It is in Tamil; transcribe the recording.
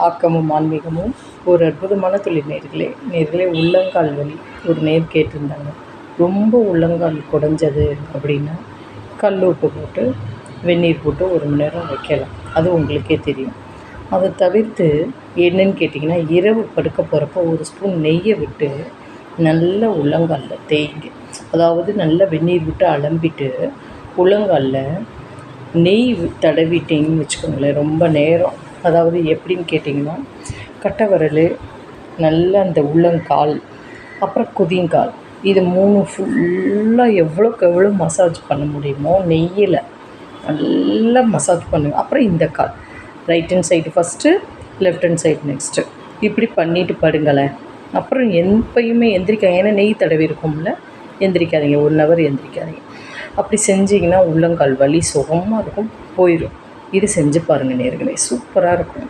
ஆக்கமும் ஆன்மீகமும் ஒரு அற்புதமான தொழில் நேர்களே உள்ளங்கால் வலி ஒரு நேர் கேட்டிருந்தாங்க. ரொம்ப உள்ளங்கால் குடஞ்சது அப்படின்னா கல் உப்பு போட்டு வெந்நீர் போட்டு 1 மணி நேரம் வைக்கலாம். அது உங்களுக்கே தெரியும். அதை தவிர்த்து என்னன்னு கேட்டிங்கன்னா, இரவு படுக்க போகிறப்போ 1 ஸ்பூன் நெய்யை விட்டு நல்லா உள்ளங்காலில் தேய்ங்க. அதாவது நல்லா வெந்நீர் விட்டு அலம்பிட்டு உள்ளங்காலில் நெய் தடவிட்டிங்கன்னு வச்சுக்கோங்களேன். ரொம்ப நேரம், அதாவது எப்படின்னு கேட்டிங்கன்னா, கட்டை விரல், நல்லா அந்த உள்ளங்கால், அப்புறம் குதிங்கால், இது 3 ஃபுல்லாக எவ்வளோக்கு எவ்வளோ மசாஜ் பண்ண முடியுமோ நெய்யில் நல்லா மசாஜ் பண்ணுங்கள். அப்புறம் இந்த கால் right hand side first, left hand side next, இப்படி பண்ணிவிட்டு படுங்களேன். அப்புறம் எப்பயுமே எந்திரிக்காங்க. ஏன்னா நெய் தடவி இருக்கும்ல, எந்திரிக்காதீங்க. 1 ஹவர் எந்திரிக்காதீங்க. அப்படி செஞ்சிங்கன்னா உள்ளங்கால் வலி சுகமாக இருக்கும், போயிடும். இது செஞ்சு பாருங்கள் நேர்களே, சூப்பராக இருக்கும்.